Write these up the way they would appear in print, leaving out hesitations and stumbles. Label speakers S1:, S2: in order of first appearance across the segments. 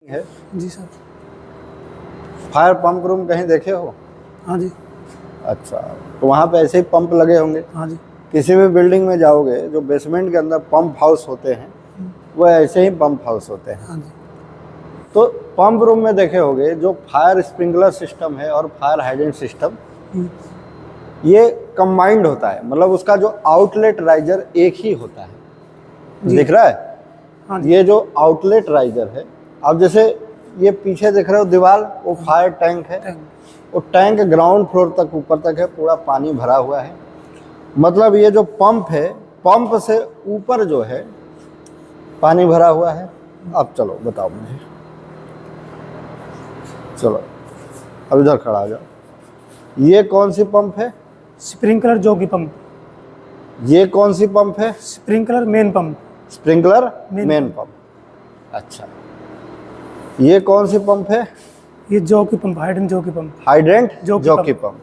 S1: है।
S2: जी sir.
S1: Fire pump room कहीं देखे हो?
S2: हाँ जी।
S1: अच्छा, तो वहाँ पे ऐसे ही पंप लगे होंगे।
S2: हाँ जी।
S1: किसी भी बिल्डिंग में जाओगे जो बेसमेंट के अंदर पंप हाउस होते हैं वो ऐसे ही पंप हाउस होते हैं।
S2: हाँ जी।
S1: तो पंप रूम में देखे होंगे जो फायर स्प्रिंकलर सिस्टम है और फायर हाइड्रेंट सिस्टम ये कंबाइंड होता है, मतलब उसका जो आउटलेट राइजर एक ही होता है। दिख रहा है?
S2: हाँ जी।
S1: ये जो आउटलेट राइजर है, अब जैसे ये पीछे देख रहे हो दीवार, वो फायर टैंक है। वो टैंक ग्राउंड फ्लोर तक ऊपर तक है, पूरा पानी भरा हुआ है। मतलब ये जो पंप है, पंप से ऊपर जो है पानी भरा हुआ है। अब चलो बताओ मुझे, चलो अब इधर खड़ा आ जाओ। ये कौन सी पंप है?
S2: Sprinkler jockey pump.
S1: ये कौन सी पंप है?
S2: Sprinkler main pump.
S1: Sprinkler main pump. अच्छा, ये कौन सी पंप है?
S2: ये jockey pump, hydrant jockey pump.
S1: Hydrant jockey pump.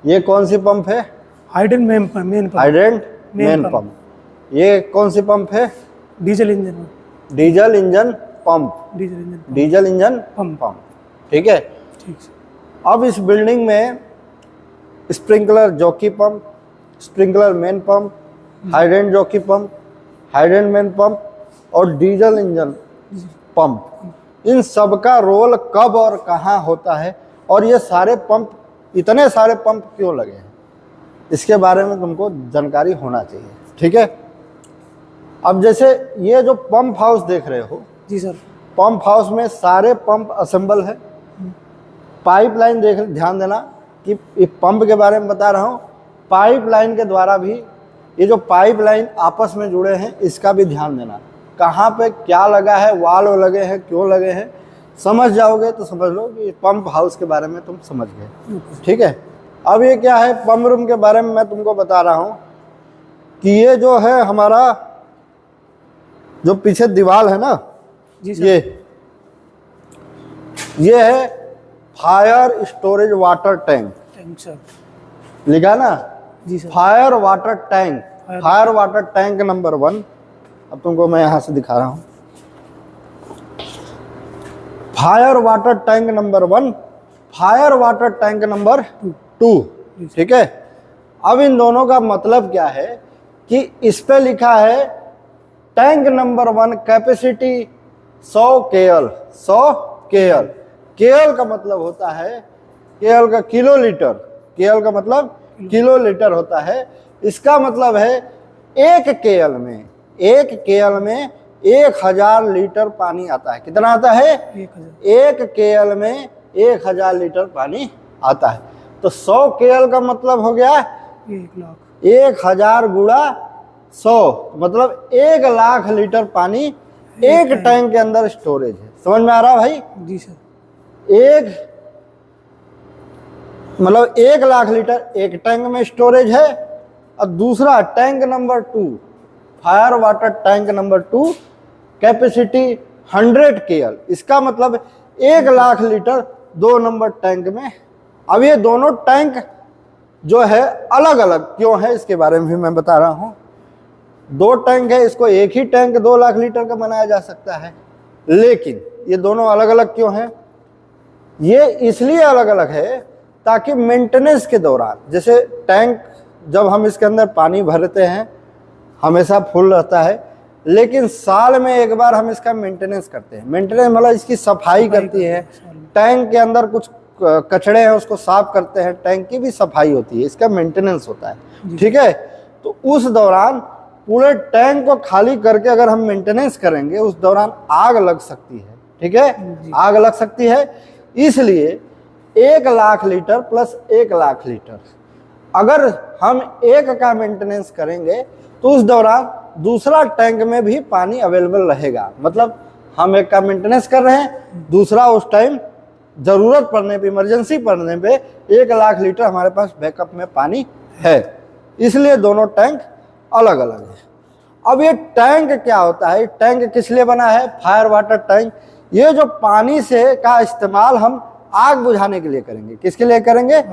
S1: ये कौन सी पंप है?
S2: Hydrant main pump.
S1: Hydrant main pump. ये कौन सी पंप है?
S2: Diesel engine.
S1: Diesel engine pump.
S2: Diesel engine
S1: pump. ठीक है।
S2: ठीक है।
S1: अब इस बिल्डिंग में sprinkler jockey pump, sprinkler main pump, hydrant jockey pump, hydrant main pump और डीजल इंजन पंप, इन सब का रोल कब और कहाँ होता है और ये सारे पंप, इतने सारे पंप क्यों लगे हैं, इसके बारे में तुमको जानकारी होना चाहिए। ठीक है। अब जैसे ये जो पंप हाउस देख रहे हो,
S2: जी सर,
S1: पंप हाउस में सारे पंप असेंबल है। पाइपलाइन देख, ध्यान देना कि पंप के बारे में बता रहा हूँ, पाइपलाइन के द्वारा भी ये जो पाइपलाइन आपस में जुड़े हैं इसका भी ध्यान देना, कहाँ पे क्या लगा है, वाल्व लगे हैं, क्यों लगे हैं, समझ जाओगे तो समझ लो कि पंप हाउस के बारे में तुम समझ गए। ठीक है। अब ये क्या है, पंप रूम के बारे में मैं तुमको बता रहा हूँ कि ये जो है हमारा जो पीछे दीवार है ना,
S2: जी सर,
S1: ये है fire storage water tank.
S2: Sir
S1: लिखा ना?
S2: जी sir.
S1: Fire water tank, fire water tank number 1। अब तुमको मैं यहां से दिखा रहा हूं। Fire water tank number 1, fire water tank number 2। ठीक है। अब इन दोनों का मतलब क्या है कि इस पे लिखा है tank number 1 capacity 100 KL। 100 KL, KL का मतलब होता है, KL का किलो लीटर, KL का मतलब किलो लीटर होता है। इसका मतलब है एक KL में 1000 लीटर पानी आता है। कितना आता है? 1 KL में 1000 लीटर पानी आता है। तो 100 KL का मतलब हो गया 1000 गुणा 100, मतलब 1 लाख लीटर पानी एक टैंक के अंदर स्टोरेज है। समझ में आ रहा भाई?
S2: जी सर।
S1: मतलब 1 लाख लीटर एक टैंक में स्टोरेज है। और दूसरा tank number 2, fire water tank number 2, capacity 100 KL, इसका मतलब 1 लाख लीटर 2 नंबर टैंक में। अब ये दोनों टैंक जो है अलग अलग क्यों है इसके बारे में भी मैं बता रहा हूं। 2 टैंक है, इसको एक ही टैंक 2 लाख लीटर का बनाया जा सकता है, लेकिन ये दोनों अलग अलग क्यों हैं? ये इसलिए अलग अलग है ताकि मेंटेनेंस के दौरान, जैसे टैंक जब हम इसके अंदर पानी भरते हैं हमेशा फुल रहता है, लेकिन साल में एक बार हम इसका मेंटेनेंस करते हैं। मेंटेनेंस मतलब इसकी सफाई करती है, टैंक के अंदर कुछ कचड़े हैं उसको साफ करते हैं, टैंक की भी सफाई होती है, इसका मेंटेनेंस होता है। ठीक है। तो उस दौरान पूरे टैंक को खाली करके अगर हम मेंटेनेंस करेंगे उस दौरान आग लग सकती है। ठीक है, आग लग सकती है। इसलिए 1 lakh litre plus 1 lakh litre अगर हम एक का मेंटेनेंस करेंगे तो उस दौरान दूसरा टैंक में भी पानी अवेलेबल रहेगा। मतलब हम एक का मेंटेनेंस कर रहे हैं, दूसरा उस टाइम जरूरत पड़ने पे, इमरजेंसी पड़ने पे 1 लाख लीटर हमारे पास बैकअप में पानी है। इसलिए दोनों टैंक अलग अलग है। अब ये टैंक क्या होता है, टैंक किस लिए बना है? Fire water tank. ये जो पानी से का इस्तेमाल हम आग बुझाने के लिए करेंगे। किसके लिए करेंगे?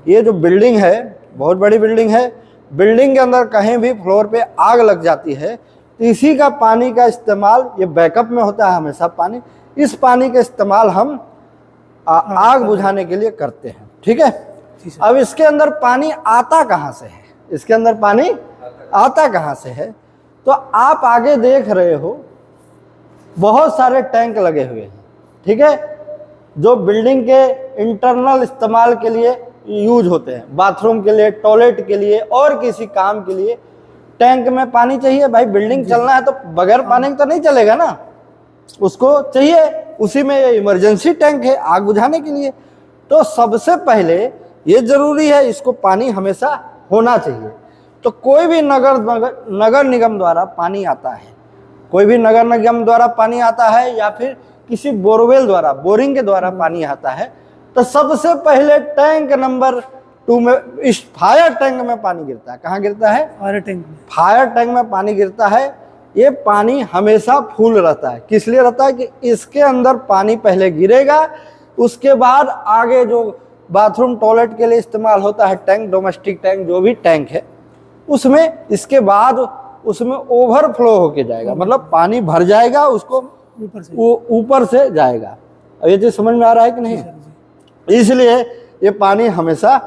S1: ये जो बिल्डिंग है, बहुत बड़ी बिल्डिंग है, बिल्डिंग के अंदर कहीं भी फ्लोर पे आग लग जाती है तो इसी का पानी का इस्तेमाल, ये बैकअप में होता है हमेशा पानी, इस पानी का इस्तेमाल हम आग बुझाने के लिए करते हैं। ठीक है,
S2: जी सर।
S1: अब इसके अंदर पानी आता कहाँ से है, इसके अंदर पानी आता कहाँ से है? तो आप आगे देख रहे हो बहुत सारे टैंक लगे हुए हैं। ठीक है, जो बिल्डिंग के इंटरनल इस्तेमाल के लिए यूज होते हैं, बाथरूम के लिए, टॉयलेट के लिए और किसी काम के लिए टैंक में पानी चाहिए। भाई बिल्डिंग चलना है तो बगैर पानी तो नहीं चलेगा ना, उसको चाहिए। उसी में इमरजेंसी टैंक है आग बुझाने के लिए। तो सबसे पहले ये जरूरी है, इसको पानी हमेशा होना चाहिए। तो कोई भी नगर निगम द्वारा पानी आता है, कोई भी नगर निगम द्वारा पानी आता है या फिर किसी बोरवेल द्वारा, बोरिंग के द्वारा पानी आता है, तो सबसे पहले टैंक नंबर 2 में, इस फायर टैंक में पानी गिरता है। कहाँ गिरता है?
S2: फायर टैंक में।
S1: फायर टैंक में पानी गिरता है। ये पानी हमेशा फुल रहता है। किस लिए रहता है? कि इसके अंदर पानी पहले गिरेगा, उसके बाद आगे जो बाथरूम टॉयलेट के लिए इस्तेमाल होता है टैंक, डोमेस्टिक टैंक जो भी टैंक है, उसमें इसके बाद उसमें ओवरफ्लो होके जाएगा, मतलब पानी भर जाएगा, उसको ऊपर से जाएगा। अब ये चीज समझ में आ रहा है कि नहीं? इसलिए ये पानी हमेशा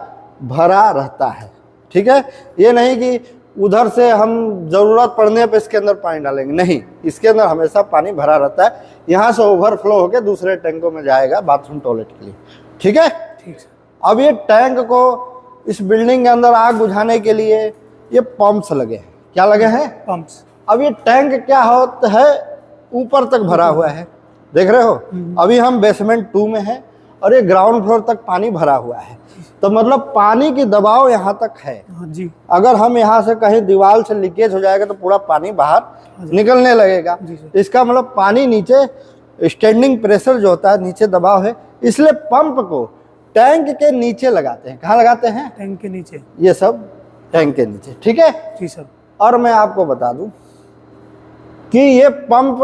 S1: भरा रहता है। ठीक है, ये नहीं कि उधर से हम जरूरत पड़ने पे इसके अंदर पानी डालेंगे, नहीं, इसके अंदर हमेशा पानी भरा रहता है। यहाँ से ओवरफ्लो होकर दूसरे टैंकों में जाएगा बाथरूम टॉयलेट के लिए। ठीक है,
S2: ठीक है।
S1: अब ये टैंक को, इस बिल्डिंग के अंदर आग बुझाने के लिए ये पंप्स लगे हैं। क्या लगे हैं?
S2: पंप्स।
S1: अब ये टैंक क्या होता है, ऊपर तक भरा हुआ है, देख रहे हो। अभी हम बेसमेंट 2 में हैं और ये ग्राउंड फ्लोर तक पानी भरा हुआ है, तो मतलब पानी की दबाव यहाँ तक है।
S2: जी।
S1: अगर हम यहाँ से कहीं दीवार से लीकेज हो जाएगा तो पूरा पानी बाहर निकलने लगेगा। इसका मतलब पानी नीचे, स्टैंडिंग प्रेशर जो होता है, नीचे दबाव है, इसलिए पंप को टैंक के नीचे लगाते हैं। कहाँ लगाते हैं?
S2: टैंक के नीचे।
S1: ये सब टैंक के नीचे। ठीक है
S2: जी सर।
S1: और मैं आपको बता दूं कि ये पंप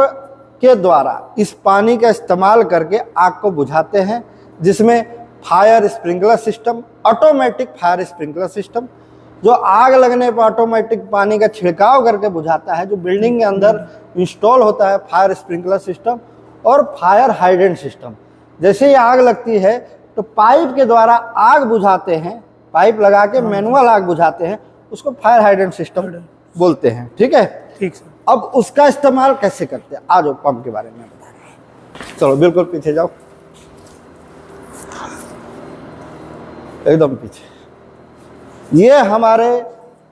S1: के द्वारा इस पानी का इस्तेमाल करके आग को बुझाते हैं, जिसमें fire sprinkler system, automatic fire sprinkler system, जो आग लगने पर ऑटोमेटिक पानी का छिड़काव करके बुझाता है, जो बिल्डिंग के अंदर इंस्टॉल होता है फायर स्प्रिंकलर सिस्टम, और फायर हाइड्रेंट सिस्टम। जैसे ही आग लगती है तो पाइप के द्वारा आग बुझाते हैं, पाइप लगा के मैनुअल आग बुझाते हैं, उसको फायर हाइड्रेंट सिस्टम बोलते हैं। ठीक है,
S2: ठीक सर।
S1: अब उसका इस्तेमाल कैसे करते हैं, आ जाओ पंप के बारे में बता रहे हैं। चलो बिल्कुल पीछे जाओ, एकदम पीछे। ये हमारे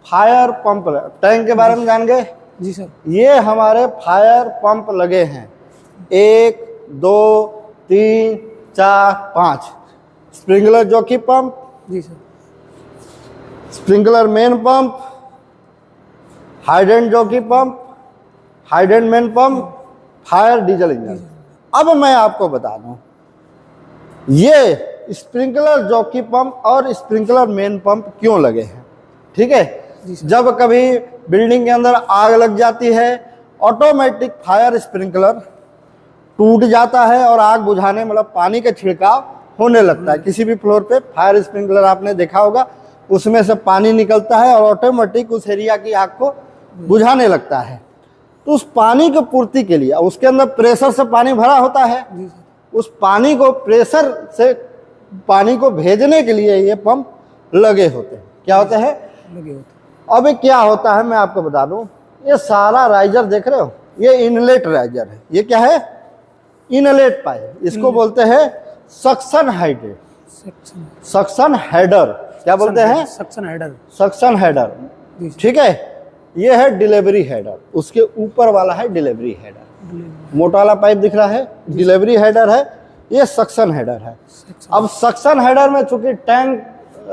S1: फायर पंप, टैंक के बारे में जान गए?
S2: जी सर।
S1: ये हमारे फायर पंप लगे हैं, 1 2 3 4 5। स्प्रिंकलर जॉकी पंप,
S2: जी sir.
S1: Sprinkler main pump, hydrant jockey pump, hydrant main pump, fire diesel engine. अब मैं आपको बता दूं, ये स्प्रिंकलर जॉकी पंप और स्प्रिंकलर मेन पंप क्यों लगे हैं। ठीक है, जब कभी बिल्डिंग के अंदर आग लग जाती है, ऑटोमेटिक फायर स्प्रिंकलर टूट जाता है और आग बुझाने, मतलब पानी का छिड़काव होने लगता है। किसी भी फ्लोर पे फायर स्प्रिंकलर आपने देखा होगा, उसमें से पानी निकलता है और ऑटोमेटिक उस एरिया की आग को बुझाने लगता है। तो उस पानी की पूर्ति के लिए, उसके अंदर प्रेशर से पानी भरा होता है, उस पानी को, प्रेशर से पानी को भेजने के लिए ये पंप लगे होते हैं। क्या होते हैं?
S2: लगे होते।
S1: अब क्या होता है मैं आपको बता दूं, ये सारा राइजर देख रहे हो, ये इनलेट राइजर है। ये क्या है? इनलेट पाइप, इसको बोलते हैं सक्शन हेडर। सक्शन हेडर क्या बोलते हैं?
S2: Suction header.
S1: Suction header. ठीक है, ये है डिलीवरी हेडर, उसके ऊपर वाला है डिलीवरी हेडर। मोटा वाला पाइप दिख रहा है, डिलीवरी हेडर है, ये सक्शन हेडर है। अब सक्शन हेडर में चूंकि टैंक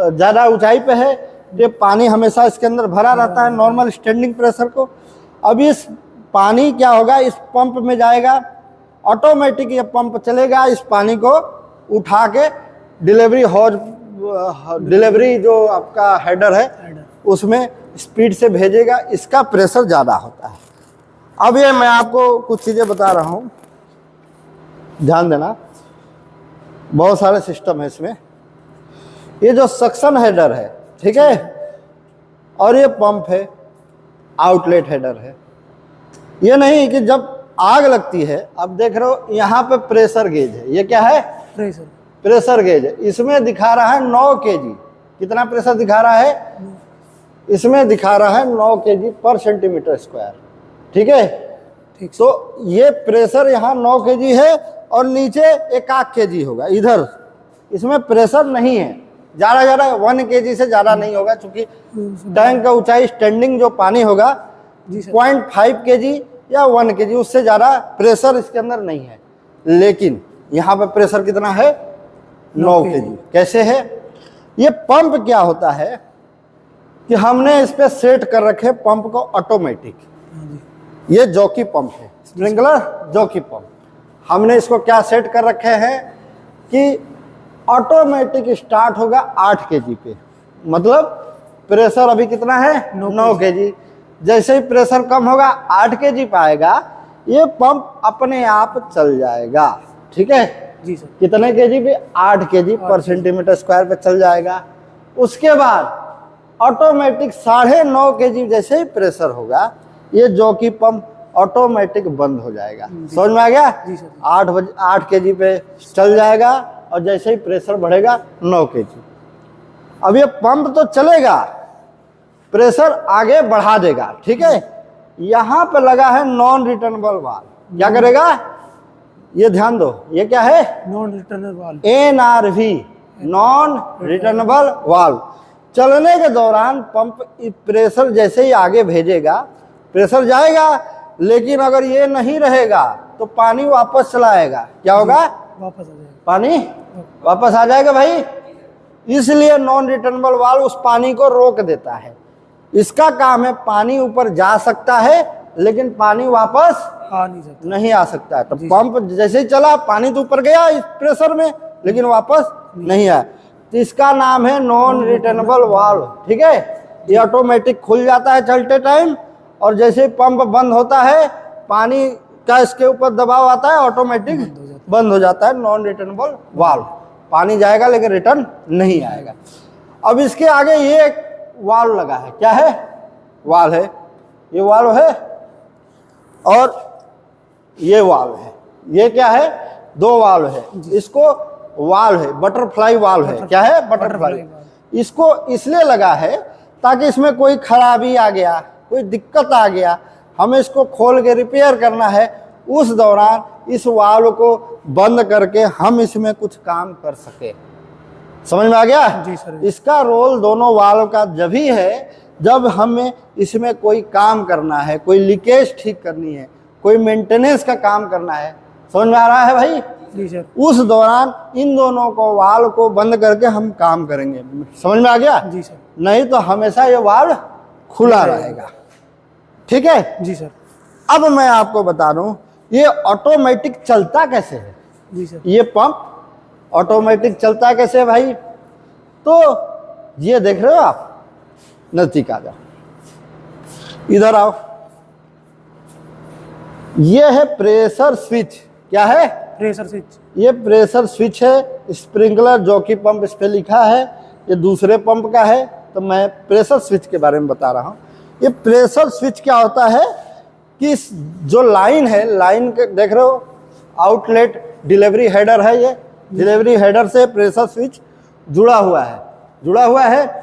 S1: ज़्यादा ऊंचाई पे है, ये पानी हमेशा इसके अंदर भरा रहता है नॉर्मल स्टैंडिंग प्रेशर को। अब इस पानी क्या होगा, इस पंप में जाएगा, ऑटोमेटिक ये पंप चलेगा, इस पानी को उठा के डिलीवरी हॉज, डिलीवरी जो आपका हेडर है उसमें स्पीड से भेजेगा। इसका प्रेशर ज़्यादा होता है। अब ये मैं आपको कुछ चीज़ें बता रहा हूँ, ध्यान देना, बहुत सारे सिस्टम है इसमें। ये जो सक्शन हेडर है, ठीक है, और ये पंप है, आउटलेट हेडर है। ये नहीं कि जब आग लगती है, अब देख रहे हो यहाँ पे प्रेशर गेज है, ये क्या है?
S2: प्रेशर।
S1: प्रेशर गेज है। इसमें दिखा रहा है 9 kg। कितना प्रेशर दिखा रहा है? इसमें दिखा रहा है 9 kg पर सेंटीमीटर स्क्वायर। ठीक है,
S2: ठीक।
S1: तो ये प्रेशर यहाँ 9 kg है और नीचे 1 kg होगा इधर। इसमें प्रेशर नहीं है, ज़्यादा 1 kg से ज़्यादा नहीं होगा, क्योंकि टैंक का ऊंचाई स्टैंडिंग जो पानी होगा 0.5 kg या 1 kg, उससे ज़्यादा प्रेशर इसके अंदर नहीं है। लेकिन यहाँ पे प्रेशर कितना है? 9 kg। कैसे है? ये पंप क्या होता है कि हमने इस पे सेट कर रखे पंप को ऑटोमेटिक। ये जॉकी पंप है, स्प्रिंकलर जॉकी पंप। हमने इसको क्या सेट कर रखे हैं कि ऑटोमेटिक स्टार्ट होगा 8 kg पे। मतलब प्रेशर अभी कितना है? 9 kg। जैसे ही प्रेशर कम होगा 8 kg पाएगा, ये पंप अपने आप चल जाएगा। ठीक है
S2: जी सर।
S1: कितने kg पे? 8 kg पर सेंटीमीटर स्क्वायर पे चल जाएगा। उसके बाद ऑटोमेटिक 9.5 kg जैसे ही प्रेशर होगा, ये जॉकी पंप ऑटोमेटिक बंद हो जाएगा। समझ में आ गया?
S2: जी सर।
S1: 8 kg पे चल जाएगा और जैसे ही प्रेशर बढ़ेगा 9 kg। अब ये पंप तो चलेगा, प्रेशर आगे बढ़ा देगा। ठीक है, यहाँ पे लगा है नॉन रिटर्नेबल वाल्व। क्या करेगा? ये ध्यान दो, ये क्या है?
S2: Non returnable valve,
S1: NRV, non returnable valve. चलने के दौरान पंप प्रेशर जैसे ही आगे भेजेगा, प्रेशर जाएगा, लेकिन अगर ये नहीं रहेगा तो पानी वापस चला आएगा। क्या होगा?
S2: वापस आ जाएगा,
S1: पानी वापस आ जाएगा भाई। इसलिए नॉन रिटर्नेबल वाल्व उस पानी को रोक देता है। इसका काम है, पानी ऊपर जा सकता है लेकिन पानी वापस
S2: आ नहीं सकता,
S1: नहीं आ सकता है। तो पंप जैसे ही चला, पानी तो ऊपर गया इस प्रेशर में, लेकिन वापस नहीं आया। तो इसका नाम है नॉन रिटर्नेबल वाल्व। ठीक है, ये ऑटोमेटिक खुल जाता है चलते टाइम, और जैसे ही पंप बंद होता है, पानी का इसके ऊपर दबाव आता है, ऑटोमेटिक बंद हो जाता है। नॉन रिटर्नेबल वाल्व, पानी जाएगा लेकिन रिटर्न नहीं आएगा। अब इसके आगे ये एक वाल्व लगा है। क्या है? वाल्व है, ये वाल्व है और ये वाल्व है। ये क्या है? 2 वाल्व है। इसको वाल्व है, बटरफ्लाई वाल्व है। क्या है? बटरफ्लाई। इसको इसलिए लगा है ताकि इसमें कोई खराबी आ गया, कोई दिक्कत आ गया, हमें इसको खोल के रिपेयर करना है, उस दौरान इस वाल्व को बंद करके हम इसमें कुछ काम कर सके। समझ में आ गया?
S2: जी सर।
S1: इसका रोल दोनों वाल्व का जब ही है जब हमें इसमें कोई काम करना है, कोई लीकेज ठीक करनी है, कोई मेंटेनेंस का काम करना है। समझ में आ रहा है भाई?
S2: जी सर।
S1: उस दौरान इन दोनों को वाल्व को बंद करके हम काम करेंगे। समझ में आ गया?
S2: जी सर।
S1: नहीं तो हमेशा ये वाल्व खुला रहेगा। ठीक है
S2: जी सर।
S1: अब मैं आपको बता दूं ये ऑटोमेटिक चलता कैसे है।
S2: जी सर।
S1: ये पंप ऑटोमेटिक चलता कैसे है भाई? तो ये देख रहे हो आप, नजदीक आ जाओ, इधर आओ। ये है प्रेशर स्विच। क्या है?
S2: Pressure switch.
S1: ये प्रेशर स्विच है। स्प्रिंकलर जॉकी पंप इस पे लिखा है, ये दूसरे पंप का है, तो मैं प्रेशर स्विच के बारे में बता रहा हूँ। ये प्रेशर स्विच क्या होता है कि जो लाइन है, लाइन के देख रहे हो, आउटलेट डिलीवरी हेडर है। ये डिलीवरी हेडर से प्रेशर स्विच जुड़ा हुआ है।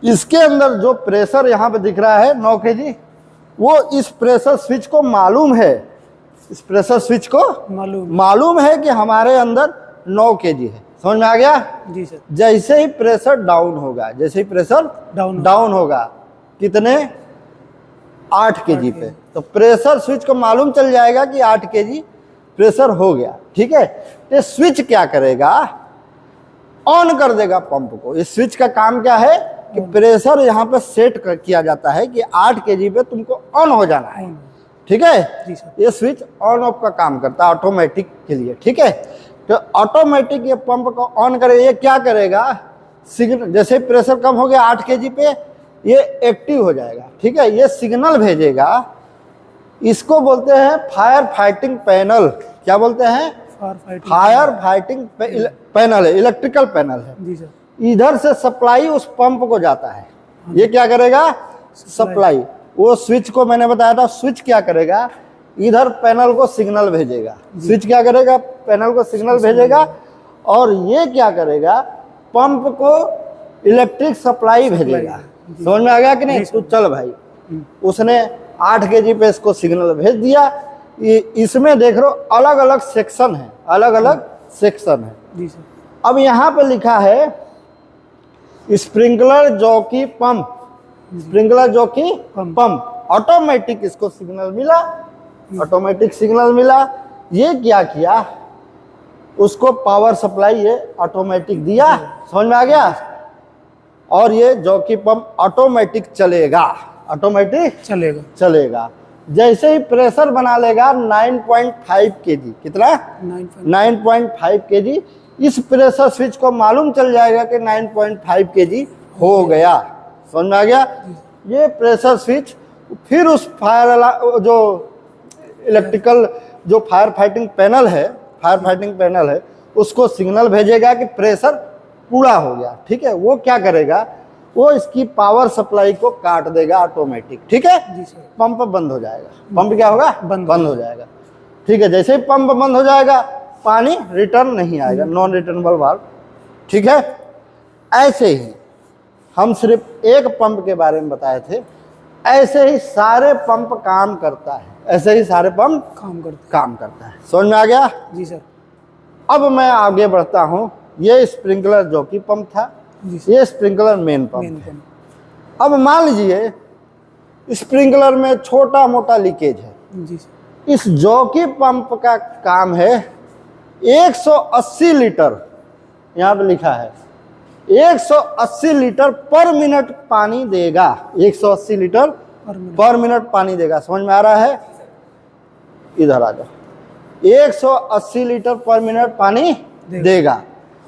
S1: इसके अंदर जो प्रेशर यहाँ पे दिख रहा है 9 kg, वो इस प्रेशर स्विच को मालूम है, इस प्रेशर स्विच को मालूम है कि हमारे अंदर 9 kg है। समझ में आ गया?
S2: जी सर।
S1: जैसे ही प्रेशर डाउन होगा, जैसे ही प्रेशर डाउन होगा, कितने? 8 kg पे, तो प्रेशर स्विच को मालूम चल जाएगा कि 8 kg प्रेशर हो गया। ठीक है, ये स्विच क्या करेगा? ऑन कर देगा पंप को। इस स्विच का काम क्या है कि प्रेशर यहाँ पे सेट किया जाता है कि 8 kg पे तुमको ऑन हो जाना है। ठीक है,
S2: जी सर।
S1: ये स्विच ऑन ऑफ का काम करता है ऑटोमेटिक के लिए। ठीक है, तो ऑटोमेटिक ये पंप को ऑन करे, ये क्या करेगा? सिग्नल, जैसे प्रेशर कम हो गया 8 kg पे, ये एक्टिव हो जाएगा। ठीक है, ये सिग्नल भेजेगा। इसको बोलते हैं फायर फाइटिंग पैनल। क्या बोलते हैं? फायर फाइटिंग पैनल है, इलेक्ट्रिकल पैनल है।
S2: जी सर।
S1: इधर से सप्लाई उस पंप को जाता है। ये क्या करेगा? सप्लाई। वो स्विच को मैंने बताया था, स्विच क्या करेगा इधर पैनल को सिग्नल भेजेगा। स्विच क्या करेगा, पैनल को सिग्नल भेजेगा, और ये क्या करेगा, पंप को इलेक्ट्रिक सप्लाई भेजेगा। समझ में आ गया कि नहीं? तो चल भाई, उसने 8 kg पे इसको सिग्नल भेज दिया। इसमें देख रहे हो अलग अलग सेक्शन है, अलग अलग सेक्शन है।
S2: जी सर।
S1: अब यहाँ पे लिखा है sprinkler jockey pump, sprinkler jockey pump, automatic इसको सिग्नल मिला, ऑटोमेटिक सिग्नल मिला। ये क्या किया, उसको पावर सप्लाई ये ऑटोमेटिक दिया। समझ में आ गया? और ये जॉकी पंप ऑटोमेटिक चलेगा, ऑटोमेटिक
S2: चलेगा।
S1: चलेगा। जैसे ही प्रेशर बना लेगा 9.5 kg, कितना? 9.5 kg। इस प्रेशर स्विच को मालूम चल जाएगा कि 9.5 kg हो गया। समझ में आ गया? ये प्रेशर स्विच फिर उस जो इलेक्ट्रिकल जो फायर फाइटिंग पैनल है, उसको सिग्नल भेजेगा कि प्रेशर पूरा हो गया। ठीक है, वो क्या करेगा, वो इसकी पावर सप्लाई को काट देगा ऑटोमेटिक। ठीक है,
S2: जी सर।
S1: पंप बंद हो जाएगा। पंप क्या होगा,
S2: बंद
S1: हो जाएगा। ठीक है, जैसे ही पंप बंद हो जाएगा पानी रिटर्न नहीं आएगा, नॉन रिटर्नेबल वाल्व। ठीक है, ऐसे ही हम सिर्फ एक पंप के बारे में बताए थे, ऐसे ही सारे पंप काम करता है, ऐसे ही सारे पंप काम करता है। समझ में आ गया?
S2: जी सर।
S1: अब मैं आगे बढ़ता हूँ। ये स्प्रिंकलर जॉकी पंप था, ये स्प्रिंकलर मेन पंप है। अब मान लीजिए स्प्रिंकलर में छोटा मोटा लीकेज है।
S2: जी सर।
S1: इस जॉकी पंप का काम है 180 लीटर, यहाँ पे लिखा है 180 लीटर पर मिनट पानी देगा। 180 लीटर पर मिनट पानी देगा। समझ में आ रहा है? इधर आ जाओ। 180 लीटर पर मिनट पानी देगा।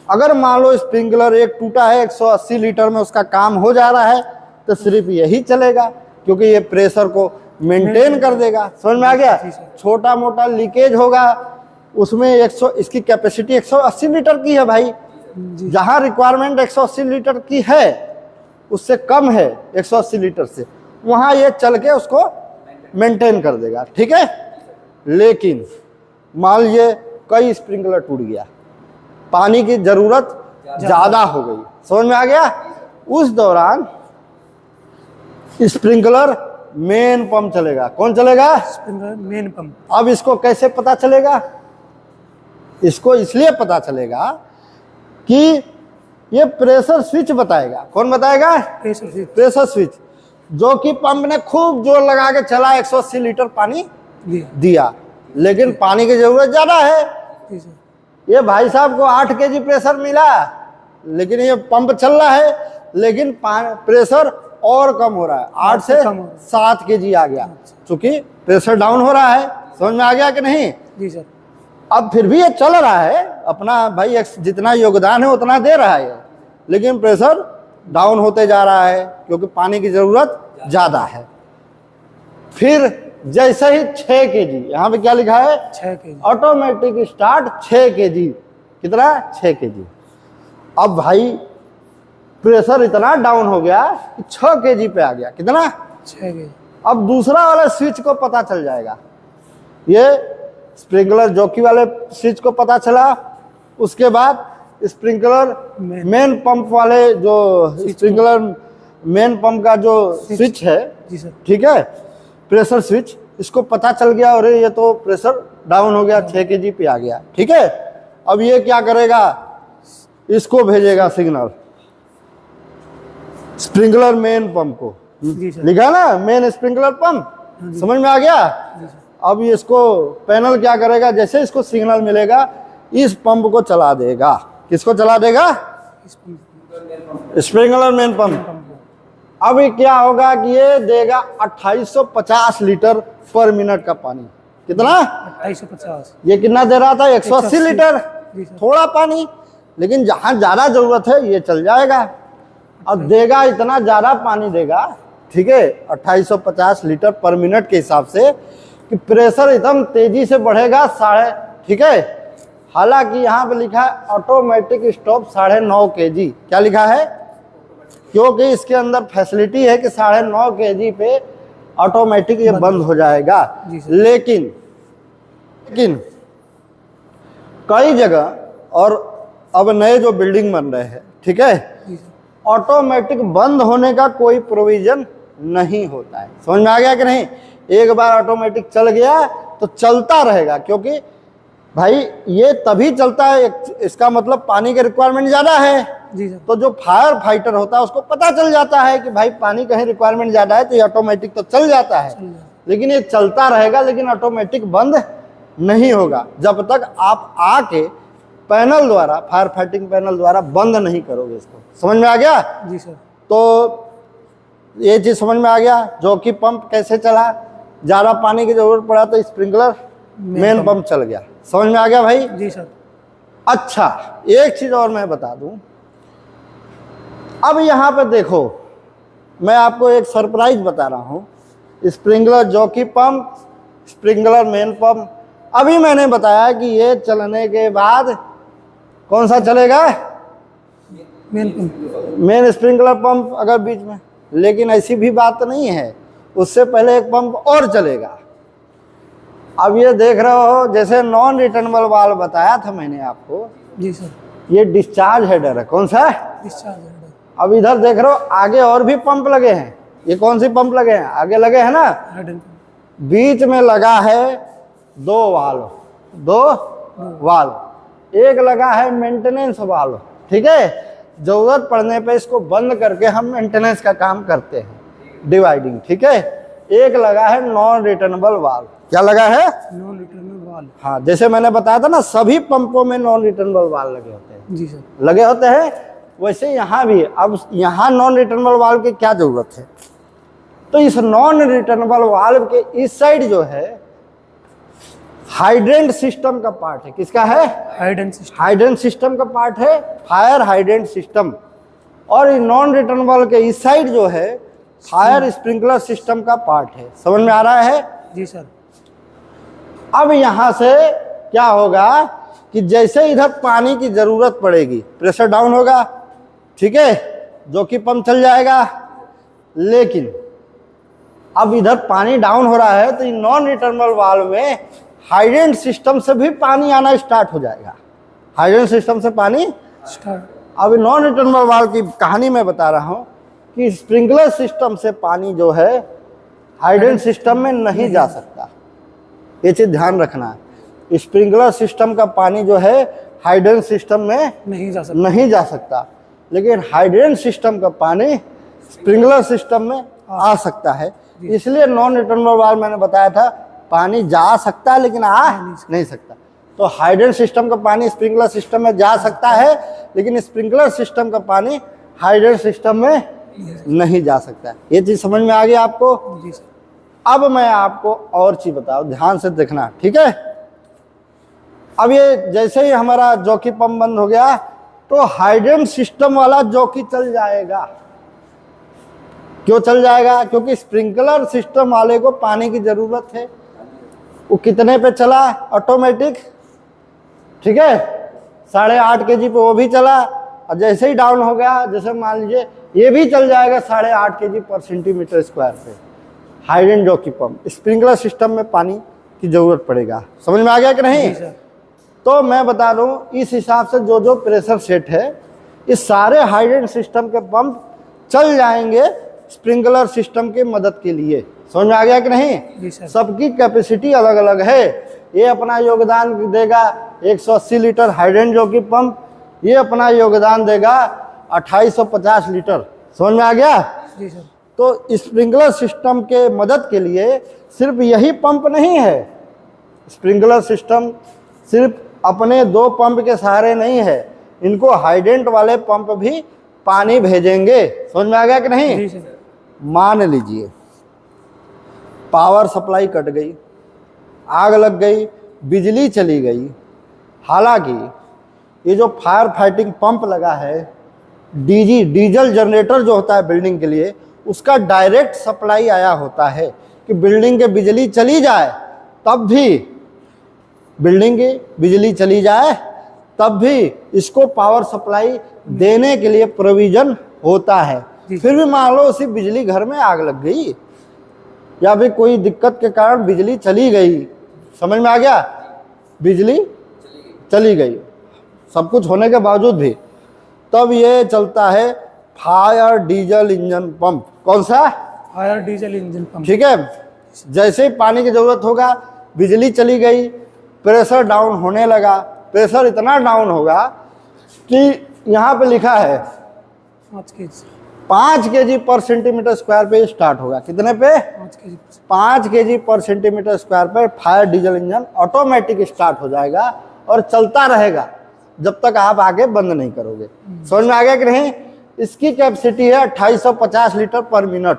S1: अगर मान लो स्प्रिंकलर एक टूटा है, 180 लीटर में उसका काम हो जा रहा है, तो सिर्फ यही चलेगा, क्योंकि ये प्रेशर को मेंटेन कर देगा। समझ में आ गया? छोटा मोटा लीकेज होगा उसमें इसकी कैपेसिटी 180 लीटर की है भाई। जहां रिक्वायरमेंट 180 लीटर की है, उससे कम है 180 लीटर से, वहां ये चल के उसको मेंटेन कर देगा। ठीक है, लेकिन मान लीजिए कई स्प्रिंकलर टूट गया, पानी की जरूरत ज्यादा हो गई। समझ में आ गया? उस दौरान स्प्रिंकलर मेन पंप चलेगा। कौन चलेगा?
S2: Sprinkler main pump.
S1: अब इसको कैसे पता चलेगा? इसको इसलिए पता चलेगा कि ये प्रेशर स्विच बताएगा। कौन बताएगा? प्रेशर स्विच, जो कि पंप ने खूब जोर लगा के चला, 180 लीटर पानी दिया, लेकिन पानी की जरूरत ज्यादा है। ये भाई साहब को 8 kg प्रेशर मिला, लेकिन ये पंप चल रहा है, लेकिन प्रेशर और कम हो रहा है, 8 से 7 kg आ गया, क्योंकि प्रेशर डाउन हो रहा है। समझ में आ गया कि नहीं?
S2: जी सर।
S1: अब फिर भी ये चल रहा है अपना, भाई जितना योगदान है उतना दे रहा है, लेकिन प्रेशर डाउन होते जा रहा है क्योंकि पानी की जरूरत ज्यादा है। फिर जैसे ही 6 kg, यहाँ पे क्या लिखा है?
S2: 6 kg
S1: ऑटोमेटिक स्टार्ट 6 kg। कितना? 6 kg। अब भाई प्रेशर इतना डाउन हो गया कि 6 kg पे आ गया। कितना?
S2: 6 kg।
S1: अब दूसरा वाला स्विच को पता चल जाएगा, ये स्प्रिंकलर जॉकी वाले स्विच को पता चला। उसके बाद स्प्रिंकलर मेन पंप वाले, जो स्प्रिंकलर मेन पंप का जो स्विच है,
S2: जी सर,
S1: ठीक है, प्रेशर स्विच, इसको पता चल गया और ये तो प्रेशर डाउन हो गया, 6 kg पे आ गया। ठीक है, अब ये क्या करेगा? इसको भेजेगा सिग्नल स्प्रिंकलर मेन पंप को। लिखा ना मेन स्प्रिंकलर पंप, समझ में आ गया? अब इसको पैनल क्या करेगा? जैसे इसको सिग्नल मिलेगा, इस पंप को चला देगा। किसको चला देगा? Sprinkler main pump. अब ये क्या होगा कि ये देगा 2850 लीटर पर मिनट का पानी। कितना?
S2: 2850।
S1: ये कितना दे रहा था? 180 लीटर। थोड़ा पानी, लेकिन जहां ज्यादा जरूरत है ये चल जाएगा। अब देगा इतना ज्यादा पानी देगा, ठीक है, 2850 लीटर पर मिनट के हिसाब से, कि प्रेशर एकदम तेजी से बढ़ेगा ठीक है। हालांकि यहाँ पे लिखा है ऑटोमेटिक स्टॉप 9.5 kg। क्या लिखा है? क्योंकि इसके अंदर फैसिलिटी है कि 9.5 kg पे ऑटोमेटिक ये बंद हो जाएगा।
S2: जी सर।
S1: लेकिन कई जगह और अब नए जो बिल्डिंग बन रहे हैं, ठीक है,
S2: जी सर।
S1: ऑटोमेटिक बंद होने का कोई प्रोविजन नहीं होता है। समझ में आ गया कि नहीं? एक बार ऑटोमेटिक चल गया तो चलता रहेगा, क्योंकि भाई ये तभी चलता है, इसका मतलब पानी की रिक्वायरमेंट ज्यादा है।
S2: जी सर।
S1: तो जो फायर फाइटर होता है उसको पता चल जाता है कि भाई पानी कहीं रिक्वायरमेंट ज्यादा है, तो ये ऑटोमेटिक तो चल जाता है, लेकिन ये चलता रहेगा, लेकिन ऑटोमेटिक बंद नहीं होगा जब तक आप आके पैनल द्वारा, फायर फाइटिंग पैनल द्वारा बंद नहीं करोगे इसको। समझ में आ गया?
S2: जी सर।
S1: तो ये चीज समझ में आ गया। जॉकी पंप कैसे चला, ज्यादा पानी की जरूरत पड़ा तो स्प्रिंकलर मेन पंप चल गया। समझ में आ गया भाई?
S2: जी सर।
S1: अच्छा, एक चीज और मैं बता दूं। अब यहां पे देखो, मैं आपको एक सरप्राइज बता रहा हूं। Sprinkler jockey pump, sprinkler main pump, अभी मैंने बताया कि ये चलने के बाद कौन सा चलेगा?
S2: Main pump.
S1: Main sprinkler pump अगर बीच में, लेकिन ऐसी भी बात नहीं है, उससे पहले एक पंप और चलेगा। अब ये देख रहे हो, जैसे नॉन रिटर्नेबल वाल्व बताया था मैंने आपको,
S2: जी सर।
S1: ये डिस्चार्ज हेडर है। कौन सा है?
S2: Discharge header.
S1: अब इधर देख रहे हो आगे और भी पंप लगे हैं। ये कौन सी पंप लगे हैं? आगे लगे हैं ना,
S2: हेडर पंप।
S1: बीच में लगा है दो वाल्व, एक लगा है मेंटेनेंस वाल्व। ठीक है, जरूरत पड़ने पे इसको बंद करके हम मेंटेनेंस का काम करते हैं, डिवाइडिंग। ठीक है, एक लगा है नॉन रिटर्नेबल वाल्व। क्या लगा है?
S2: Non returnable valve.
S1: हाँ, जैसे मैंने बताया था ना, सभी पंपों में नॉन रिटर्नेबल वाल्व लगे होते हैं।
S2: जी सर।
S1: लगे होते हैं, वैसे यहाँ भी। अब यहाँ नॉन रिटर्नेबल वाल्व की क्या जरूरत है? तो इस नॉन रिटर्नेबल वाल्व के इस साइड जो है हाइड्रेंट सिस्टम का पार्ट है। किसका है?
S2: Hydrant system.
S1: हाइड्रेंट सिस्टम का पार्ट है, फायर हाइड्रेंट सिस्टम। और नॉन रिटर्नेबल के इस साइड जो है फायर स्प्रिंकलर सिस्टम का पार्ट है। समझ में आ रहा है?
S2: जी सर।
S1: अब यहां से क्या होगा कि जैसे इधर पानी की जरूरत पड़ेगी, प्रेशर डाउन होगा, ठीक है, जो कि पंप चल जाएगा। लेकिन अब इधर पानी डाउन हो रहा है, तो नॉन रिटर्नेबल वाल्व में हाइड्रेंट सिस्टम से भी पानी आना स्टार्ट हो जाएगा। हाइड्रेंट सिस्टम से पानी
S2: स्टार्ट।
S1: अब नॉन रिटर्नेबल वाल्व की कहानी मैं बता रहा हूं कि स्प्रिंकलर सिस्टम से पानी जो है हाइड्रेंट सिस्टम में नहीं जा सकता। ये चीज ध्यान रखना है। स्प्रिंकलर सिस्टम का पानी जो है हाइड्रेंट सिस्टम में नहीं जा सकता, लेकिन हाइड्रेंट सिस्टम का पानी स्प्रिंकलर सिस्टम में आ सकता है। इसलिए नॉन रिटर्नेबल वाल्व मैंने बताया था, पानी जा सकता है लेकिन आ नहीं सकता। तो हाइड्रेंट सिस्टम का पानी स्प्रिंकलर सिस्टम में जा सकता है, लेकिन स्प्रिंकलर सिस्टम का पानी हाइड्रेंट सिस्टम में नहीं जा सकता है। ये चीज समझ में आ गई आपको?
S2: जी सर।
S1: अब मैं आपको और चीज बताऊं, ध्यान से देखना, ठीक है। अब ये जैसे ही हमारा जॉकी पंप बंद हो गया, तो हाइड्रेंट सिस्टम वाला जॉकी चल जाएगा। क्यों चल जाएगा? क्योंकि स्प्रिंकलर सिस्टम वाले को पानी की जरूरत है। वो कितने पे चला? ऑटोमेटिक, ठीक है, 8.5 kg पे वो भी चला। और जैसे ही डाउन हो गया, जैसे मान लीजिए ये भी चल जाएगा 8.5 kg पर सेंटीमीटर स्क्वायर पे। Hydrant jockey pump, sprinkler system में पानी की जरूरत पड़ेगा। समझ में आ गया कि नहीं? तो मैं बता दूं, इस हिसाब से जो जो प्रेशर सेट है, इस सारे हाइड्रेंट सिस्टम के पंप चल जाएंगे स्प्रिंकलर सिस्टम की मदद के लिए। समझ में आ गया कि नहीं? सबकी कैपेसिटी अलग अलग है। ये अपना योगदान देगा 180 लीटर हाइड्रेंट जॉकी पंप, ये अपना योगदान देगा 2850 लीटर। समझ में आ गया?
S2: जी सर।
S1: तो स्प्रिंकलर सिस्टम के मदद के लिए सिर्फ यही पंप नहीं है। स्प्रिंकलर सिस्टम सिर्फ अपने 2 पंप के सहारे नहीं है, इनको हाइड्रेंट वाले पंप भी पानी भेजेंगे। समझ में आ गया कि नहीं?
S2: जी सर।
S1: मान लीजिए पावर सप्लाई कट गई, आग लग गई, बिजली चली गई। हालांकि ये जो फायर फाइटिंग पंप लगा है, डीजल जनरेटर जो होता है बिल्डिंग के लिए, उसका डायरेक्ट सप्लाई आया होता है कि बिल्डिंग के बिजली चली जाए तब भी, बिल्डिंग की बिजली चली जाए तब भी इसको पावर सप्लाई देने के लिए प्रोविजन होता है। फिर भी मान लो उसी बिजली घर में आग लग गई, या फिर कोई दिक्कत के कारण बिजली चली गई, समझ में आ गया, बिजली चली गई, सब कुछ होने के बावजूद भी, तब ये चलता है फायर डीजल इंजन पंप। कौन सा?
S2: Fire diesel engine pump.
S1: ठीक है। जैसे ही पानी की जरूरत होगा, बिजली चली गई, प्रेशर डाउन होने लगा, प्रेशर इतना डाउन होगा कि यहाँ पे लिखा है 5 kg पर सेंटीमीटर स्क्वायर पे स्टार्ट होगा। कितने पे? 5 kg पर सेंटीमीटर स्क्वायर पे fire diesel engine automatic start हो जाएगा और चलता रहेगा जब तक आप आगे बंद नहीं करोगे। समझ में आ गया कि नहीं? इसकी कैपेसिटी है 2850 लीटर पर मिनट,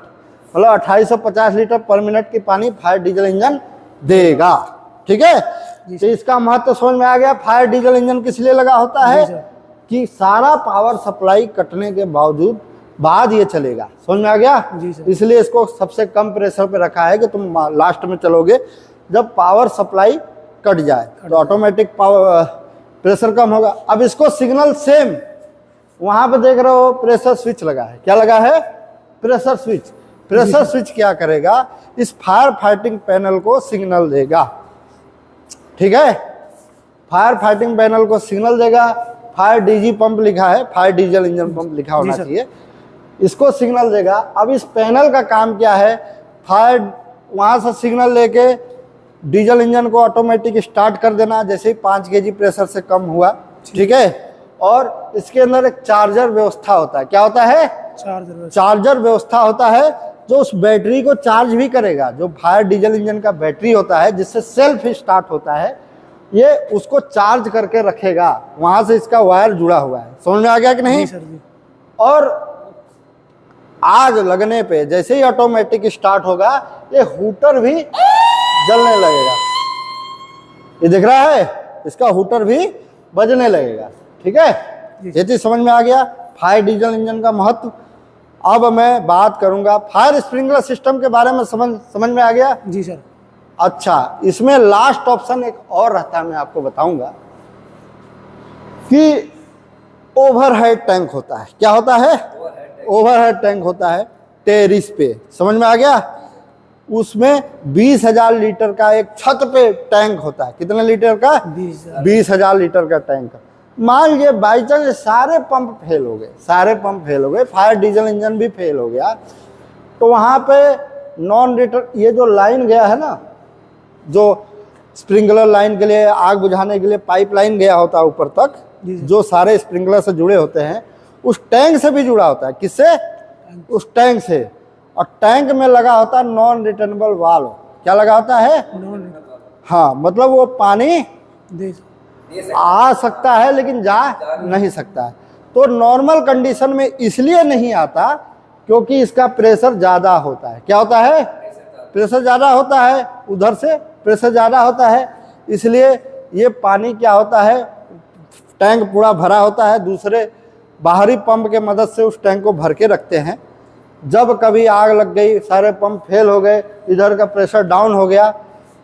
S1: मतलब 2850 लीटर पर मिनट की पानी फायर डीजल इंजन देगा। ठीक है, तो इसका महत्व समझ में आ गया। फायर डीजल इंजन किस लिए लगा होता है? कि सारा पावर सप्लाई कटने के बावजूद बाद ये चलेगा। समझ में आ गया? इसलिए इसको सबसे कम प्रेशर पे रखा है कि तुम लास्ट में चलोगे जब पावर सप्लाई कट जाए तो ऑटोमेटिक पावर प्रेशर कम होगा। अब इसको सिग्नल सेम, वहां पे देख रहे हो प्रेशर स्विच लगा है, क्या लगा है? Pressure switch. प्रेशर स्विच क्या करेगा? इस फायर फाइटिंग पैनल को सिग्नल देगा। ठीक है, फायर फाइटिंग पैनल को सिग्नल देगा। फायर डीजी पंप लिखा है, फायर डीजल इंजन पंप लिखा होना चाहिए, इसको सिग्नल देगा। अब इस पैनल का काम क्या है? फायर वहां से सिग्नल लेके डीजल इंजन को ऑटोमेटिक स्टार्ट कर देना जैसे ही 5 kg प्रेशर से कम हुआ। ठीक है, और इसके अंदर एक चार्जर व्यवस्था होता है। क्या होता है? चार्जर व्यवस्था होता है जो उस बैटरी को चार्ज भी करेगा। जो फायर डीजल इंजन का बैटरी होता है जिससे सेल्फ स्टार्ट होता है, ये उसको चार्ज करके रखेगा। वहां से इसका वायर जुड़ा हुआ है। समझ में आ गया कि नहीं? और आग लगने पे जैसे ही ऑटोमेटिक स्टार्ट होगा, ये हूटर भी जलने लगेगा। ये दिख रहा है, इसका हूटर भी बजने लगेगा। ठीक है, ये चीज समझ में आ गया फायर डीजल इंजन का महत्व। अब मैं बात करूंगा फायर स्प्रिंकलर सिस्टम के बारे में। समझ में आ गया?
S2: जी सर।
S1: अच्छा, इसमें लास्ट ऑप्शन एक और रहता है, मैं आपको बताऊंगा कि ओवरहेड टैंक होता है। क्या होता है? ओवरहेड टैंक होता है टेरिस पे। समझ में आ गया? उसमें 20,000 लीटर का एक छत पे टैंक होता है। कितने लीटर का? 20,000 लीटर का टैंक। मान लीजिए बाई चांस सारे पंप फेल हो गए, सारे पंप फेल हो गए, फायर डीजल इंजन भी फेल हो गया, तो वहां पे नॉन रिटर्न, ये जो लाइन गया है ना, जो स्प्रिंकलर लाइन के लिए, आग बुझाने के लिए पाइप लाइन गया होता है ऊपर तक, जो सारे स्प्रिंकलर से जुड़े होते हैं, उस टैंक से भी जुड़ा होता है। किससे? उस टैंक से। और टैंक में लगा होता है नॉन रिटर्नेबल वाल्व। क्या लगा होता है? हाँ, मतलब वो पानी आ सकता है लेकिन जा नहीं सकता है। तो नॉर्मल कंडीशन में इसलिए नहीं आता क्योंकि इसका प्रेशर ज्यादा होता है। क्या होता है? प्रेशर ज्यादा होता है, उधर से प्रेशर ज्यादा होता है, इसलिए ये पानी क्या होता है, टैंक पूरा भरा होता है, दूसरे बाहरी पंप के मदद से उस टैंक को भर के रखते हैं। जब कभी आग लग गई, सारे पंप फेल हो गए, इधर का प्रेशर डाउन हो गया,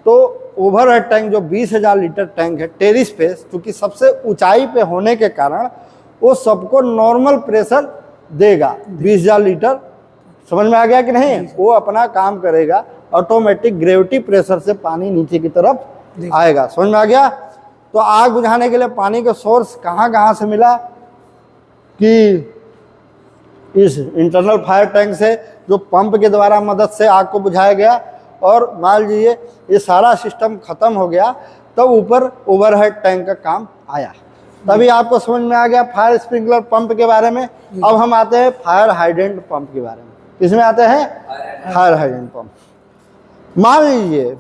S1: तो ओवरहेड टैंक जो 20,000 लीटर टैंक है टेरिस पे, क्योंकि सबसे ऊंचाई पे होने के कारण वो सबको नॉर्मल प्रेशर देगा 20,000 लीटर। समझ में आ गया कि नहीं? वो अपना काम करेगा, ऑटोमेटिक ग्रेविटी प्रेशर से पानी नीचे की तरफ आएगा। समझ में आ गया? तो आग बुझाने के लिए पानी का सोर्स कहाँ से मिला? कि इस इंटरनल फायर टैंक से, जो पंप के द्वारा मदद से आग को बुझाया गया, और मान लीजिए ये सारा सिस्टम खत्म हो गया, तब ऊपर ओवरहेड टैंक का काम आया। तभी आपको समझ में आ गया फायर स्प्रिंकलर पंप के बारे में। अब हम आते हैं फायर हाइड्रेंट पंप के बारे में। किसमें आते हैं? Fire hydrant pump. मान लीजिए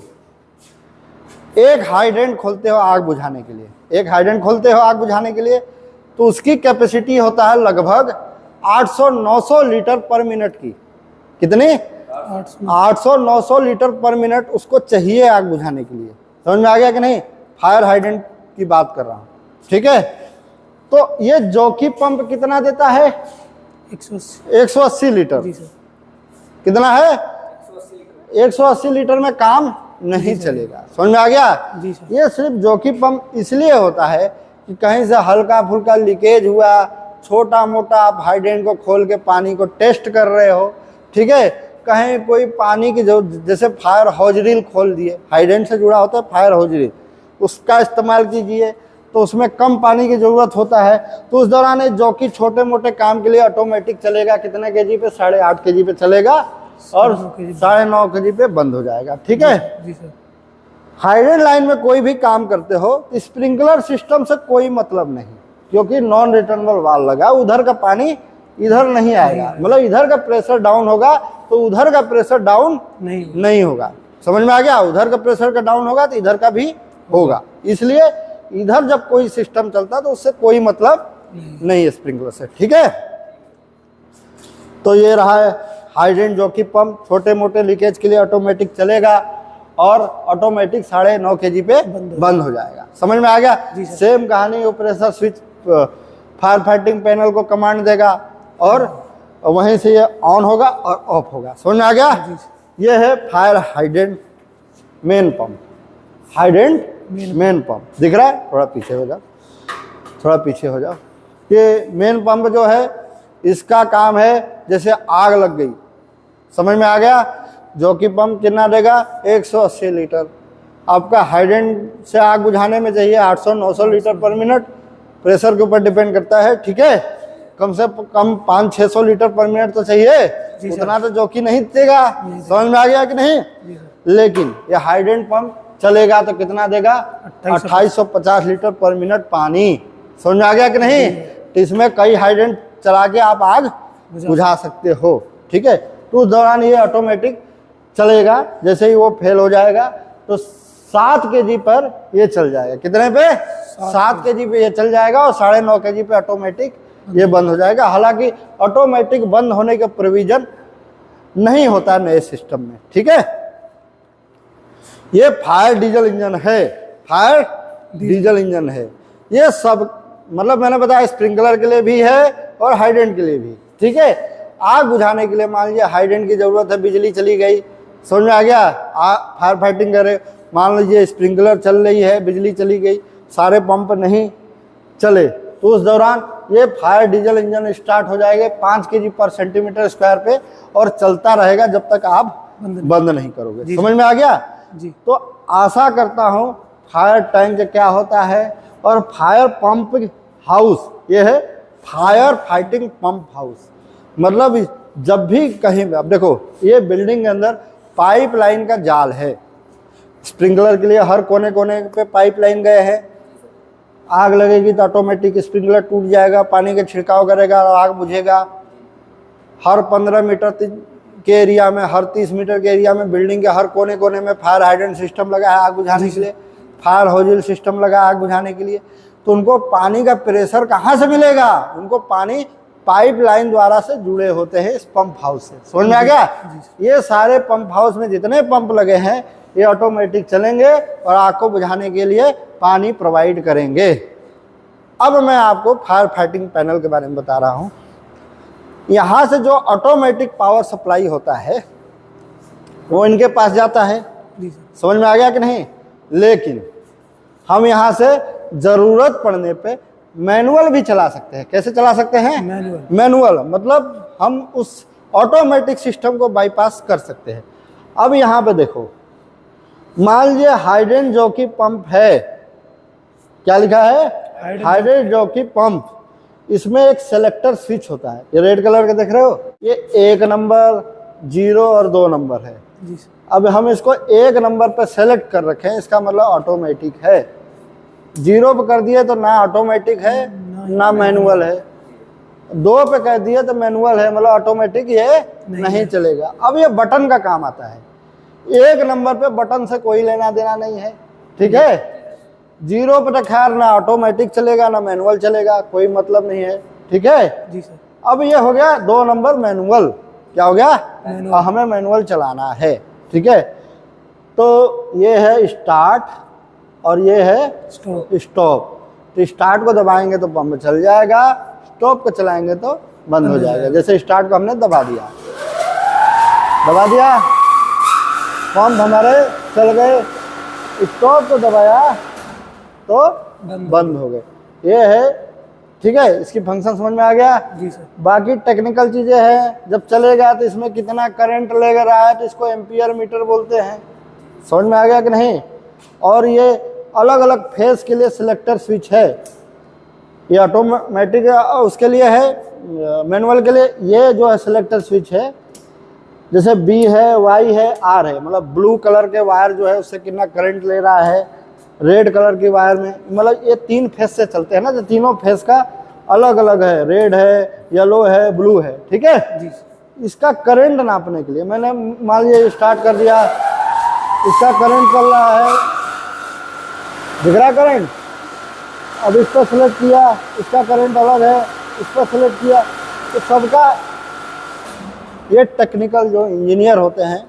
S1: एक हाइड्रेंट खोलते हो आग बुझाने के लिए, एक हाइड्रेंट खोलते हो आग बुझाने के लिए, तो उसकी कैपेसिटी होता है लगभग 800-900 लीटर पर मिनट की। कितनी? 800-900 लीटर पर मिनट उसको चाहिए आग बुझाने के लिए। समझ में आ गया कि नहीं? फायर हाइड्रेंट की बात कर रहा हूं। ठीक है, तो ये जॉकी पंप कितना देता है? 180 लीटर। कितना है? 180 लीटर में काम नहीं चलेगा। समझ में आ गया? ये सिर्फ जॉकी पंप इसलिए होता है कि कहीं से हल्का फुल्का लीकेज हुआ, छोटा मोटा, आप हाइड्रेंट को खोल के पानी को टेस्ट कर रहे हो, ठीक है, कहीं कोई पानी की जो जैसे फायर हॉजरील खोल दिए, हाइडेंट से जुड़ा होता है फायर हॉजरील, उसका इस्तेमाल कीजिए तो उसमें कम पानी की ज़रूरत होता है। तो उस दौरान ये जॉकी छोटे मोटे काम के लिए ऑटोमेटिक चलेगा, कितने केजी पे, 8.5 केजी पे चलेगा और 9.5 केजी पे बंद हो जाएगा। ठीक है।
S2: जी सर।
S1: हाइडेंट लाइन में कोई भी काम करते हो तो स्प्रिंकलर सिस्टम से कोई मतलब नहीं, क्योंकि नॉन रिटर्नेबल वाल्व लगा, उधर का पानी इधर नहीं आएगा, मतलब इधर का प्रेशर डाउन होगा तो उधर का प्रेशर डाउन नहीं होगा। समझ में आ गया? उधर का प्रेशर का डाउन होगा तो इधर का भी होगा, इसलिए इधर जब कोई सिस्टम चलता तो उससे कोई मतलब नहीं है स्प्रिंकलर से। ठीक है। तो ये रहा है हाइडेंट जॉकी पंप, छोटे मोटे लीकेज के लिए ऑटोमेटिक चलेगा और ऑटोमेटिक 9.5 केजी पे बंद हो जाएगा। समझ में आ गया? सेम कहानी, वो pressure switch fire fighting panel को कमांड देगा और वहीं से ये ऑन होगा और ऑफ होगा। समझ में आ गया? ये है fire hydrant main pump, hydrant main pump. दिख रहा है? थोड़ा पीछे हो जाओ, थोड़ा पीछे हो जाओ। ये मेन पंप जो है इसका काम है जैसे आग लग गई, समझ में आ गया? जॉकी पंप कितना देगा? 180 लीटर। आपका हाइडेंट से आग बुझाने में चाहिए 800-900 लीटर पर मिनट, प्रेशर के ऊपर डिपेंड करता है। ठीक है। कम से कम 500-600 लीटर पर मिनट तो चाहिए, उतना तो जॉकी नहीं देगा। समझ में आ गया कि नहीं? लेकिन ये हाइडेंट पंप चलेगा तो कितना देगा? 2850 लीटर पर मिनट पानी। समझ में आ गया कि नहीं? तो इसमें कई हाइडेंट चला के आप आग बुझा सकते हो। ठीक है। तो उस दौरान ये ऑटोमेटिक चलेगा, जैसे ही वो फेल हो जाएगा तो 7 केजी पर ये चल जाएगा। कितने पे? 7 केजी पे ये चल जाएगा और 9.5 केजी पे ऑटोमेटिक ये बंद हो जाएगा। हालांकि ऑटोमेटिक बंद होने का प्रोविजन नहीं होता नए सिस्टम में। ठीक है। ये फायर डीजल इंजन है, फायर डीजल इंजन है। ये सब मतलब मैंने बताया स्प्रिंकलर के लिए भी है और हाइडेंट के लिए भी। ठीक है। आग बुझाने के लिए मान लीजिए हाइडेंट की जरूरत है, बिजली चली गई, समझ में आ गया? फायर फाइटिंग करे, मान लीजिए स्प्रिंकलर चल रही है, बिजली चली गई, सारे पंप नहीं चले, तो उस दौरान ये फायर डीजल इंजन स्टार्ट हो जाएगा 5 केजी पर सेंटीमीटर स्क्वायर पे और चलता रहेगा जब तक आप बंद नहीं करोगे। समझ में आ गया? तो आशा करता हूँ फायर टैंक क्या होता है और फायर पंप हाउस, ये है फायर फाइटिंग पंप हाउस। मतलब जब भी कहीं, अब देखो ये बिल्डिंग के अंदर पाइपलाइन का जाल है, स्प्रिंकलर के लिए हर कोने कोने पे पाइपलाइन गए हैं। आग लगेगी तो ऑटोमेटिक स्प्रिंकलर टूट जाएगा, पानी का छिड़काव करेगा और आग बुझेगा। हर 15 मीटर के एरिया में, हर 30 मीटर के एरिया में बिल्डिंग के हर कोने कोने में फायर हाइडेंट सिस्टम लगा है आग बुझाने के लिए, फायर हॉजिल सिस्टम लगा है आग बुझाने के लिए। तो उनको पानी का प्रेशर कहाँ से मिलेगा? उनको पानी पाइपलाइन द्वारा से जुड़े होते हैं इस पंप हाउस से। समझ में आ गया? ये सारे पंप हाउस में जितने पंप लगे हैं ये ऑटोमेटिक चलेंगे और आग को बुझाने के लिए पानी प्रोवाइड करेंगे। अब मैं आपको फायर फाइटिंग पैनल के बारे में बता रहा हूँ। यहाँ से जो ऑटोमेटिक पावर सप्लाई होता है वो इनके पास जाता है। समझ में आ गया कि नहीं? लेकिन हम यहाँ से ज़रूरत पड़ने पे मैनुअल भी चला सकते हैं। कैसे चला सकते हैं? मैनुअल मतलब हम उस ऑटोमेटिक सिस्टम को बाईपास कर सकते हैं। अब यहाँ पे देखो, मान लीजिए हाइडेंट जॉकी पंप है, क्या लिखा है? Hydrant jockey pump. इसमें एक सेलेक्टर स्विच होता है, ये रेड कलर का देख रहे हो, ये 1 नंबर, 0 और 2 नंबर है। अब हम इसको 1 नंबर पर सेलेक्ट कर रखे हैं, इसका मतलब ऑटोमेटिक है। 0 पे कर दिए तो ना ऑटोमेटिक है ना मैनुअल है। 2 पे कर दिए तो मैनुअल है, मतलब ऑटोमेटिक ये नहीं चलेगा। अब ये बटन का काम आता है। 1 नंबर पे बटन से कोई लेना देना नहीं है। ठीक है। 0 पे तो खैर ना ऑटोमेटिक चलेगा ना मैनुअल चलेगा, कोई मतलब नहीं है। ठीक है जी सर। अब ये हो गया 2 नंबर मैनुअल। क्या हो गया? हमें मैनुअल चलाना है। ठीक है। तो ये है स्टार्ट और ये है स्टॉप। तो स्टार्ट को दबाएंगे तो पंप चल जाएगा, स्टॉप को चलाएंगे तो बंद हो जाएगा। जैसे स्टार्ट को हमने दबा दिया, पंप हमारे चल गए, स्टॉप को दबाया तो बंद हो गए। ये है ठीक है, इसकी फंक्शन समझ में आ गया।
S2: जी सर।
S1: बाकी टेक्निकल चीज़ें हैं, जब चलेगा तो इसमें कितना करंट ले रहा है तो इसको एम्पियर मीटर बोलते हैं। समझ में आ गया कि नहीं। और ये अलग अलग फेस के लिए सिलेक्टर स्विच है, ये ऑटोमेटिक उसके लिए है, मैनुअल के लिए ये जो है सिलेक्टर स्विच है। जैसे बी है, वाई है, आर है, मतलब ब्लू कलर के वायर जो है उससे कितना करंट ले रहा है, रेड कलर की वायर में, मतलब ये 3 फेस से चलते हैं ना, तो तीनों फेस का अलग अलग है, रेड है, येलो है, ब्लू है, ठीक है।
S2: जी।
S1: इसका करंट नापने के लिए मैंने मान लीजिए स्टार्ट कर दिया, इसका करंट चल रहा है, दिख रहा करंट। अब इस पर सेलेक्ट किया, इसका करंट अलग है, इस पर सेलेक्ट किया, तो सबका ये टेक्निकल जो इंजीनियर होते हैं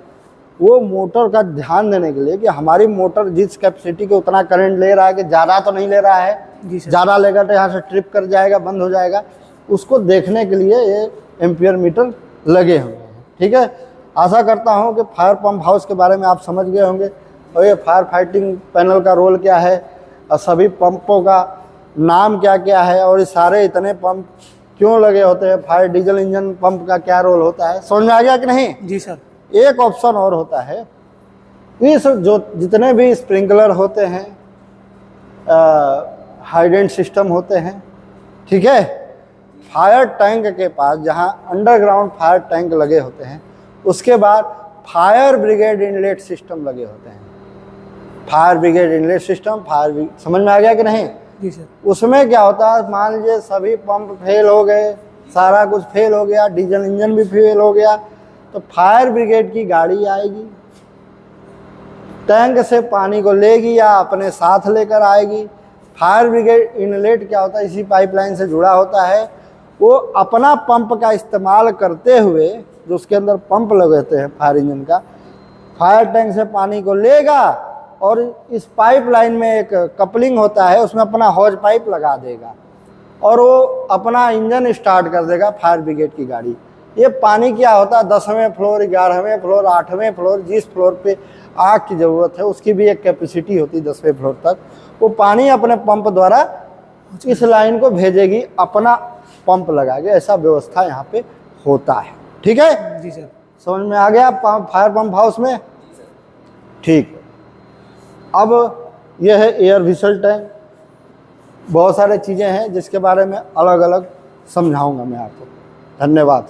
S1: वो मोटर का ध्यान देने के लिए कि हमारी मोटर जिस कैपेसिटी के उतना करंट ले रहा है कि ज़्यादा तो नहीं ले रहा है,
S2: जी सर।
S1: ज़्यादा लेगा तो यहाँ से ट्रिप कर जाएगा, बंद हो जाएगा, उसको देखने के लिए ये एम्पियर मीटर लगे हुए हैं, ठीक है। आशा करता हूँ कि फायर पंप हाउस के बारे में आप समझ गए होंगे और ये फायर फाइटिंग पैनल का रोल क्या है और सभी पंपों का नाम क्या क्या है और ये सारे इतने पंप क्यों लगे होते हैं, फायर डीजल इंजन पंप का क्या रोल होता है, समझ में आ गया कि नहीं।
S2: जी सर।
S1: एक ऑप्शन और होता है, इस जो जितने भी स्प्रिंकलर होते हैं, हाइडेंट सिस्टम होते हैं, ठीक है, फायर टैंक के पास जहां अंडरग्राउंड फायर टैंक लगे होते हैं उसके बाद फायर ब्रिगेड इनलेट सिस्टम लगे होते हैं। फायर ब्रिगेड इनलेट सिस्टम, समझ में आ गया कि नहीं।
S2: जी सर।
S1: उसमें क्या होता है, मान लीजिए सभी पंप फेल हो गए, सारा कुछ फेल हो गया, डीजल इंजन भी फेल हो गया, तो फायर ब्रिगेड की गाड़ी आएगी, टैंक से पानी को लेगी या अपने साथ लेकर आएगी। फायर ब्रिगेड इनलेट क्या होता है, इसी पाइपलाइन से जुड़ा होता है, वो अपना पंप का इस्तेमाल करते हुए, जो उसके अंदर पंप लगे होते हैं फायर इंजन का, फायर टैंक से पानी को लेगा और इस पाइपलाइन में एक कपलिंग होता है, उसमें अपना हॉज पाइप लगा देगा और वो अपना इंजन स्टार्ट कर देगा फायर ब्रिगेड की गाड़ी। ये पानी क्या होता है, 10वें फ्लोर, 11वें फ्लोर, 8वें फ्लोर, जिस फ्लोर पे आग की ज़रूरत है उसकी भी एक कैपेसिटी होती है 10वें फ्लोर तक, वो पानी अपने पंप द्वारा इस लाइन को भेजेगी, अपना पंप लगा के, ऐसा व्यवस्था यहाँ पे होता है, ठीक है।
S2: जी सर।
S1: समझ में आ गया फायर पंप हाउस में, ठीक। अब यह है एयर व्हीसल टैंक, बहुत सारे चीज़ें हैं जिसके बारे में अलग अलग समझाऊंगा मैं आपको। धन्यवाद।